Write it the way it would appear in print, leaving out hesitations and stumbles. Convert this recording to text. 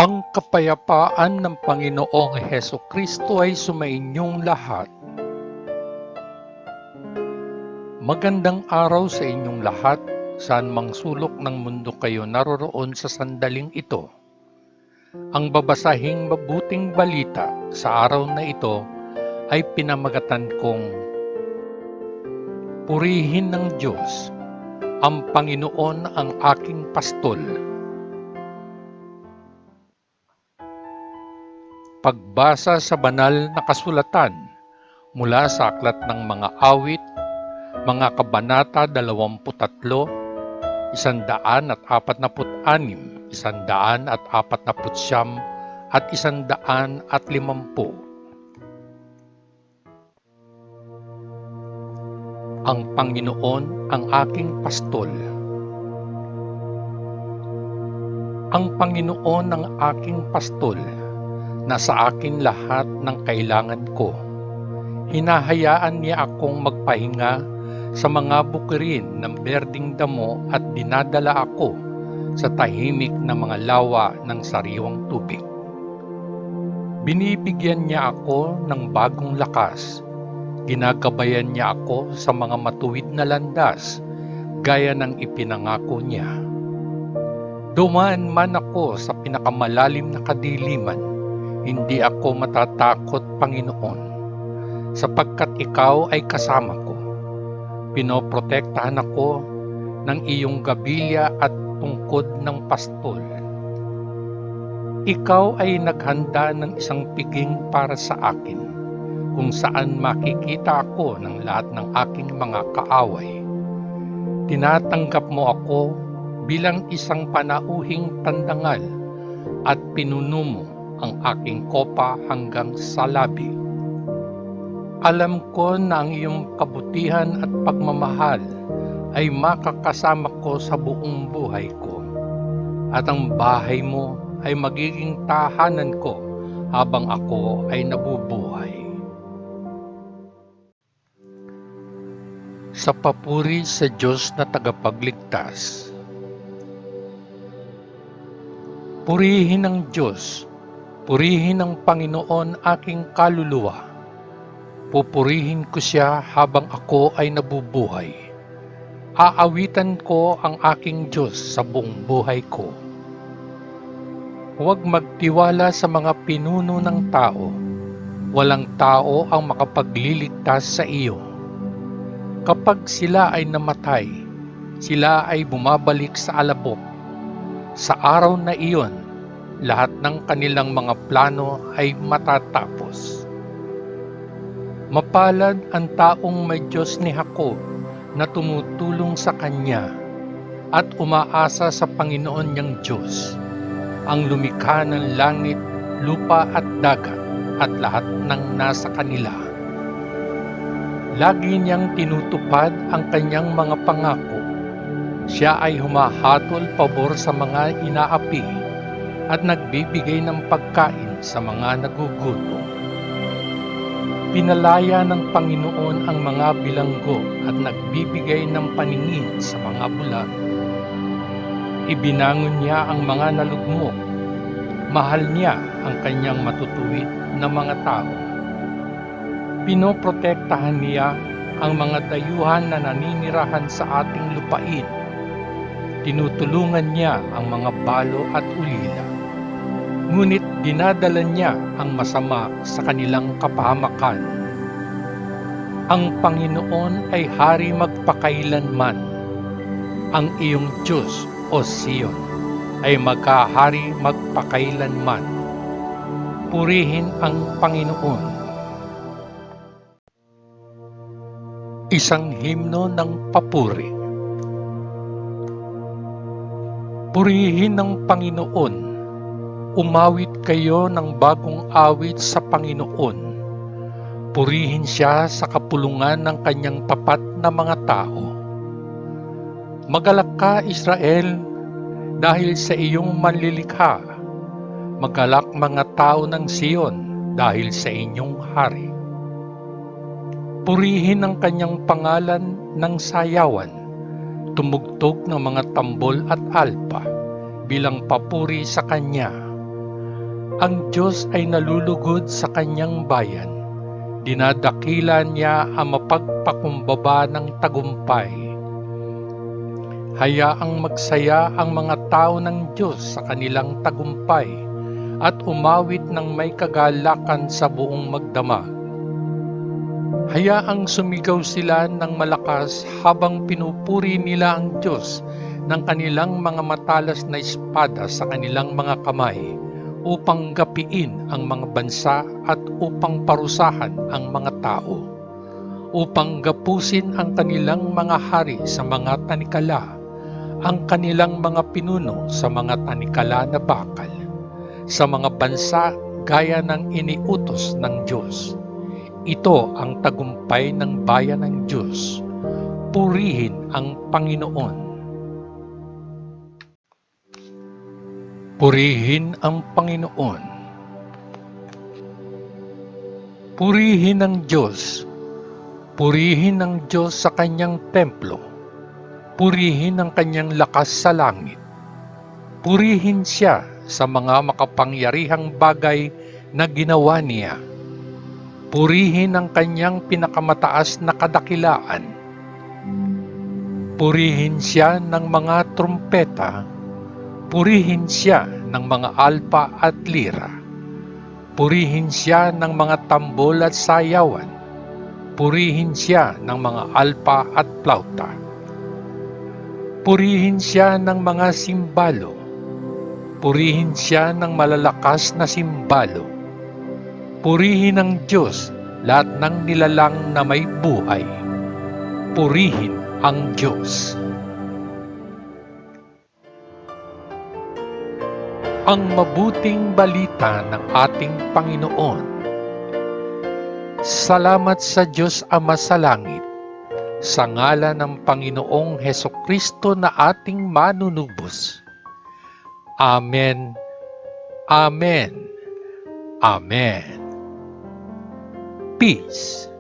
Ang kapayapaan ng Panginoong Hesukristo ay sumainyong lahat. Magandang araw sa inyong lahat, saan mang sulok ng mundo kayo naroroon sa sandaling ito. Ang babasahing mabuting balita sa araw na ito ay pinamagatan kong Purihin ng Diyos, ang Panginoon ang aking pastol. Pagbasa sa banal na kasulatan mula sa Aklat ng Mga Awit, mga kabanata 23, 146, 149 at 150. Ang Panginoon ang aking pastol. Ang Panginoon ang aking pastol. Nasa akin lahat ng kailangan ko. Hinahayaan niya akong magpahinga sa mga bukirin ng berdeng damo at dinadala ako sa tahimik na mga lawa ng sariwang tubig. Binibigyan niya ako ng bagong lakas. Ginagabayan niya ako sa mga matuwid na landas gaya ng ipinangako niya. Dumaan man ako sa pinakamalalim na kadiliman, hindi ako matatakot, Panginoon, sapagkat Ikaw ay kasama ko. Pinoprotektahan ako ng iyong gabilya at tungkod ng pastol. Ikaw ay naghanda ng isang piging para sa akin, kung saan makikita ako ng lahat ng aking mga kaaway. Tinatanggap mo ako bilang isang panauhing tandangal at pinuno mo ang aking kopa hanggang sa labi. Alam ko na ang iyong kabutihan at pagmamahal ay makakasama ko sa buong buhay ko, at ang bahay mo ay magiging tahanan ko habang ako ay nabubuhay. Sa papuri sa Diyos na tagapagligtas. Purihin ang Diyos. Purihin ang Panginoon aking kaluluwa. Pupurihin ko siya habang ako ay nabubuhay. Aawitan ko ang aking Diyos sa buong buhay ko. Huwag magtiwala sa mga pinuno ng tao. Walang tao ang makapagliligtas sa iyo. Kapag sila ay namatay, sila ay bumabalik sa alabok. Sa araw na iyon, lahat ng kanilang mga plano ay matatapos. Mapalad ang taong may Diyos ni Jacob na tumutulong sa kanya at umaasa sa Panginoon niyang Diyos, ang lumikha ng langit, lupa at dagat at lahat ng nasa kanila. Lagi niyang tinutupad ang kanyang mga pangako. Siya ay humahatol pabor sa mga inaapi at nagbibigay ng pagkain sa mga nagugutom. Pinalaya ng Panginoon ang mga bilanggo at nagbibigay ng paningin sa mga bulag. Ibinangon niya ang mga nalugmok. Mahal niya ang kanyang matutuwid na mga tao. Pinoprotektahan niya ang mga dayuhan na naninirahan sa ating lupain. Tinutulungan niya ang mga balo at ulila. Ngunit dinadala niya ang masama sa kanilang kapahamakan. Ang Panginoon ay hari magpakailanman. Ang iyong Diyos, O Sion, ay magkahari magpakailanman. Purihin ang Panginoon. Isang himno ng papuri. Purihin ang Panginoon. Umawit kayo ng bagong awit sa Panginoon. Purihin siya sa kapulungan ng kanyang tapat na mga tao. Magalak ka, Israel, dahil sa iyong manlilikha. Magalak mga tao ng Sion dahil sa inyong hari. Purihin ang kanyang pangalan ng sayawan. Tumugtog ng mga tambol at alpa bilang papuri sa kanya. Ang Diyos ay nalulugod sa kanyang bayan. Dinadakila niya ang mapagpakumbaba ng tagumpay. Hayaang magsaya ang mga tao ng Diyos sa kanilang tagumpay at umawit ng may kagalakan sa buong magdamag. Hayaang sumigaw sila ng malakas habang pinupuri nila ang Diyos ng kanilang mga matalas na espada sa kanilang mga kamay upang gapiin ang mga bansa at upang parusahan ang mga tao, upang gapusin ang kanilang mga hari sa mga tanikala, ang kanilang mga pinuno sa mga tanikala na bakal, sa mga bansa gaya ng iniutos ng Diyos. Ito ang tagumpay ng bayan ng Diyos. Purihin ang Panginoon. Purihin ang Panginoon. Purihin ang Diyos. Purihin ang Diyos sa kanyang templo. Purihin ang kanyang lakas sa langit. Purihin siya sa mga makapangyarihang bagay na ginawa niya. Purihin ang kanyang pinakamataas na kadakilaan. Purihin siya ng mga trumpeta. Purihin siya ng mga alpa at lira. Purihin siya ng mga tambol at sayawan. Purihin siya ng mga alpa at plauta. Purihin siya ng mga simbalo. Purihin siya ng malalakas na simbalo. Purihin ang Diyos lahat ng nilalang na may buhay. Purihin ang Diyos. Ang mabuting balita ng ating Panginoon. Salamat sa Diyos Ama sa langit, sa ngalan ng Panginoong Hesukristo na ating manunubos. Amen. Amen. Amen. Peace.